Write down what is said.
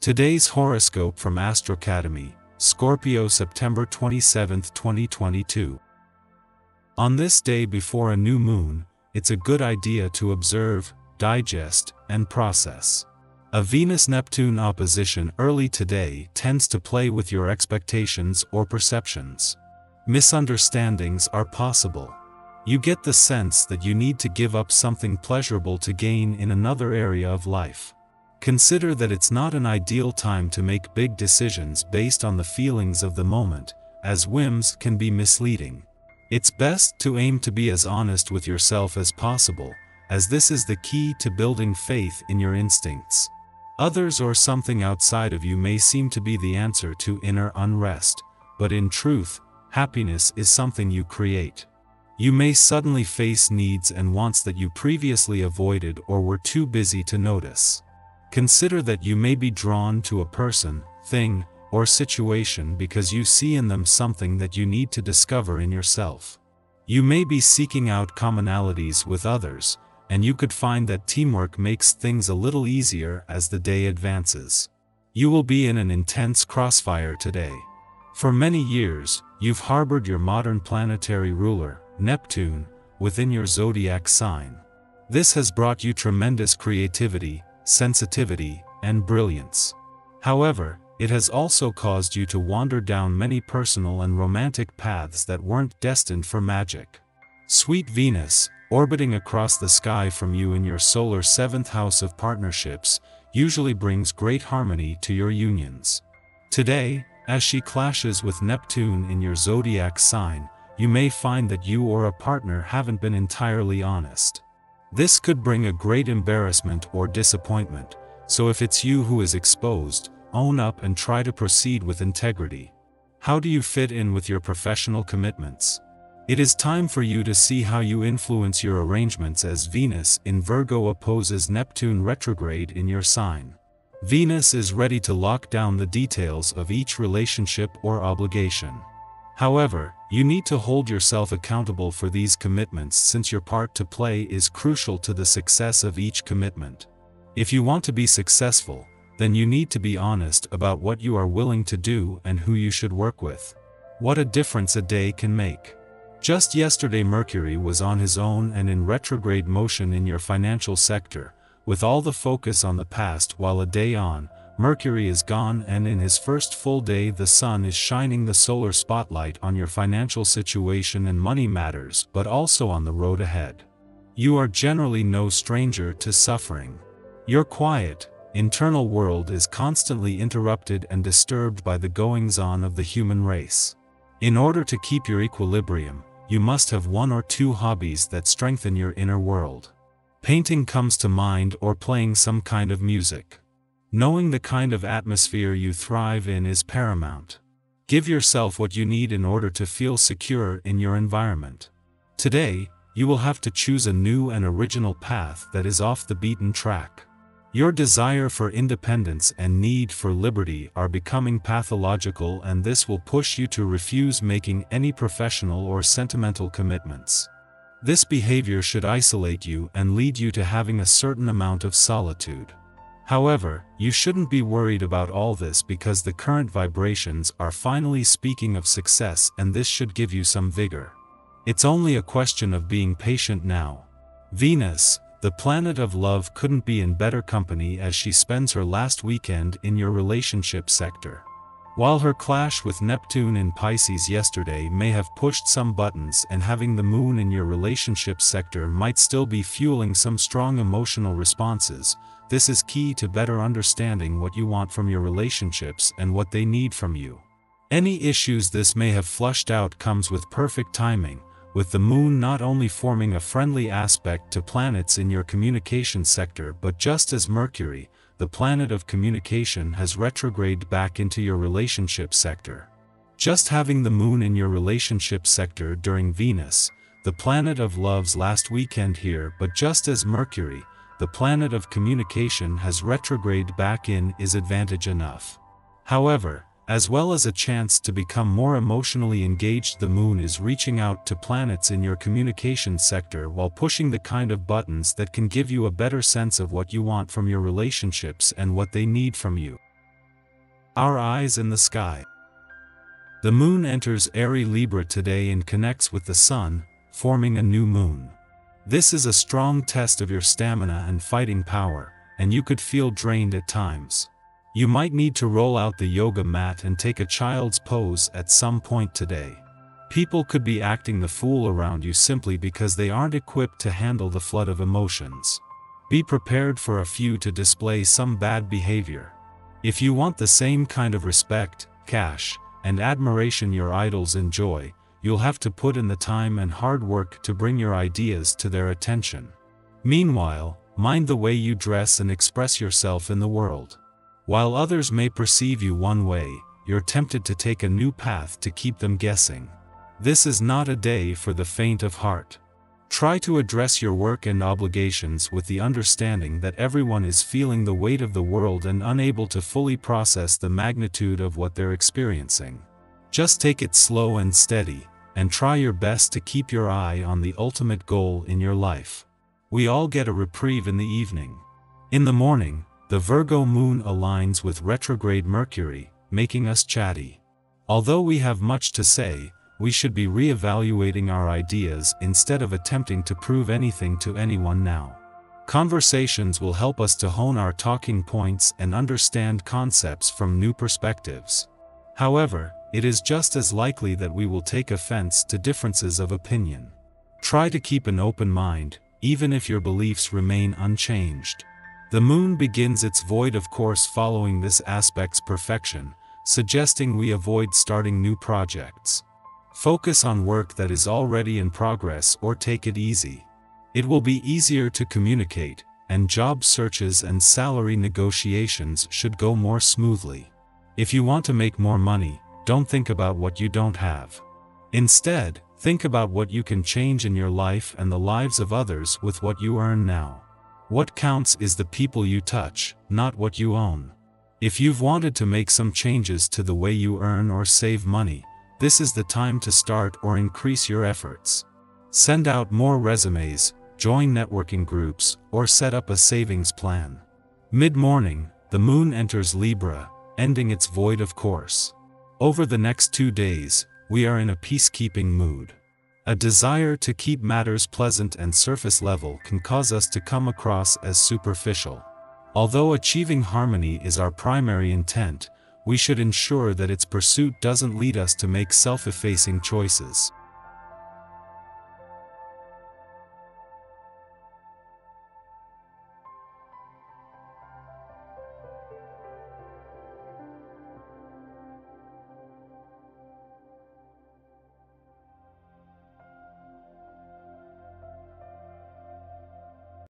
Today's horoscope from Astrocademy, Scorpio September 27, 2022. On this day before a new moon, it's a good idea to observe, digest, and process. A Venus-Neptune opposition early today tends to play with your expectations or perceptions. Misunderstandings are possible. You get the sense that you need to give up something pleasurable to gain in another area of life. Consider that it's not an ideal time to make big decisions based on the feelings of the moment, as whims can be misleading. It's best to aim to be as honest with yourself as possible, as this is the key to building faith in your instincts. Others or something outside of you may seem to be the answer to inner unrest, but in truth, happiness is something you create. You may suddenly face needs and wants that you previously avoided or were too busy to notice. Consider that you may be drawn to a person, thing, or situation because you see in them something that you need to discover in yourself. You may be seeking out commonalities with others, and you could find that teamwork makes things a little easier as the day advances. You will be in an intense crossfire today. For many years, you've harbored your modern planetary ruler, Neptune, within your zodiac sign. This has brought you tremendous creativity, sensitivity, and brilliance. However, it has also caused you to wander down many personal and romantic paths that weren't destined for magic. Sweet Venus, orbiting across the sky from you in your solar 7th house of partnerships, usually brings great harmony to your unions. Today, as she clashes with Neptune in your zodiac sign, you may find that you or a partner haven't been entirely honest. This could bring a great embarrassment or disappointment, so if it's you who is exposed, own up and try to proceed with integrity. How do you fit in with your professional commitments? It is time for you to see how you influence your arrangements as Venus in Virgo opposes Neptune retrograde in your sign. Venus is ready to lock down the details of each relationship or obligation. However, you need to hold yourself accountable for these commitments since your part to play is crucial to the success of each commitment. If you want to be successful, then you need to be honest about what you are willing to do and who you should work with. What a difference a day can make. Just yesterday Mercury was on his own and in retrograde motion in your financial sector, with all the focus on the past, while a day on, Mercury is gone and in his first full day the sun is shining the solar spotlight on your financial situation and money matters, but also on the road ahead. You are generally no stranger to suffering. Your quiet, internal world is constantly interrupted and disturbed by the goings-on of the human race. In order to keep your equilibrium, you must have one or two hobbies that strengthen your inner world. Painting comes to mind, or playing some kind of music. Knowing the kind of atmosphere you thrive in is paramount. Give yourself what you need in order to feel secure in your environment. Today, you will have to choose a new and original path that is off the beaten track. Your desire for independence and need for liberty are becoming pathological, and this will push you to refuse making any professional or sentimental commitments. This behavior should isolate you and lead you to having a certain amount of solitude. However, you shouldn't be worried about all this because the current vibrations are finally speaking of success, and this should give you some vigor. It's only a question of being patient now. Venus, the planet of love, couldn't be in better company as she spends her last weekend in your relationship sector. While her clash with Neptune in Pisces yesterday may have pushed some buttons, and having the moon in your relationship sector might still be fueling some strong emotional responses, this is key to better understanding what you want from your relationships and what they need from you. Any issues this may have flushed out comes with perfect timing, with the moon not only forming a friendly aspect to planets in your communication sector, but just as Mercury, the planet of communication, has retrograded back into your relationship sector. Just having the moon in your relationship sector during Venus, the planet of love's last weekend here, but just as Mercury, the planet of communication, has retrograded back in, is advantage enough. However, as well as a chance to become more emotionally engaged, the moon is reaching out to planets in your communication sector while pushing the kind of buttons that can give you a better sense of what you want from your relationships and what they need from you. Our eyes in the sky. The moon enters airy Libra today and connects with the sun, forming a new moon. This is a strong test of your stamina and fighting power, and you could feel drained at times. You might need to roll out the yoga mat and take a child's pose at some point today. People could be acting the fool around you simply because they aren't equipped to handle the flood of emotions. Be prepared for a few to display some bad behavior. If you want the same kind of respect, cash, and admiration your idols enjoy, you'll have to put in the time and hard work to bring your ideas to their attention. Meanwhile, mind the way you dress and express yourself in the world. While others may perceive you one way, you're tempted to take a new path to keep them guessing. This is not a day for the faint of heart. Try to address your work and obligations with the understanding that everyone is feeling the weight of the world and unable to fully process the magnitude of what they're experiencing. Just take it slow and steady, and try your best to keep your eye on the ultimate goal in your life. We all get a reprieve in the evening. In the morning, the Virgo moon aligns with retrograde Mercury, making us chatty. Although we have much to say, we should be re-evaluating our ideas instead of attempting to prove anything to anyone now. Conversations will help us to hone our talking points and understand concepts from new perspectives. However, it is just as likely that we will take offense to differences of opinion. Try to keep an open mind, even if your beliefs remain unchanged. The moon begins its void of course following this aspect's perfection, suggesting we avoid starting new projects. Focus on work that is already in progress or take it easy. It will be easier to communicate, and job searches and salary negotiations should go more smoothly. If you want to make more money, don't think about what you don't have. Instead, think about what you can change in your life and the lives of others with what you earn now. What counts is the people you touch, not what you own. If you've wanted to make some changes to the way you earn or save money, this is the time to start or increase your efforts. Send out more resumes, join networking groups, or set up a savings plan. Mid-morning, the moon enters Libra, ending its void of course. Over the next 2 days, we are in a peacekeeping mood. A desire to keep matters pleasant and surface level can cause us to come across as superficial. Although achieving harmony is our primary intent, we should ensure that its pursuit doesn't lead us to make self-effacing choices.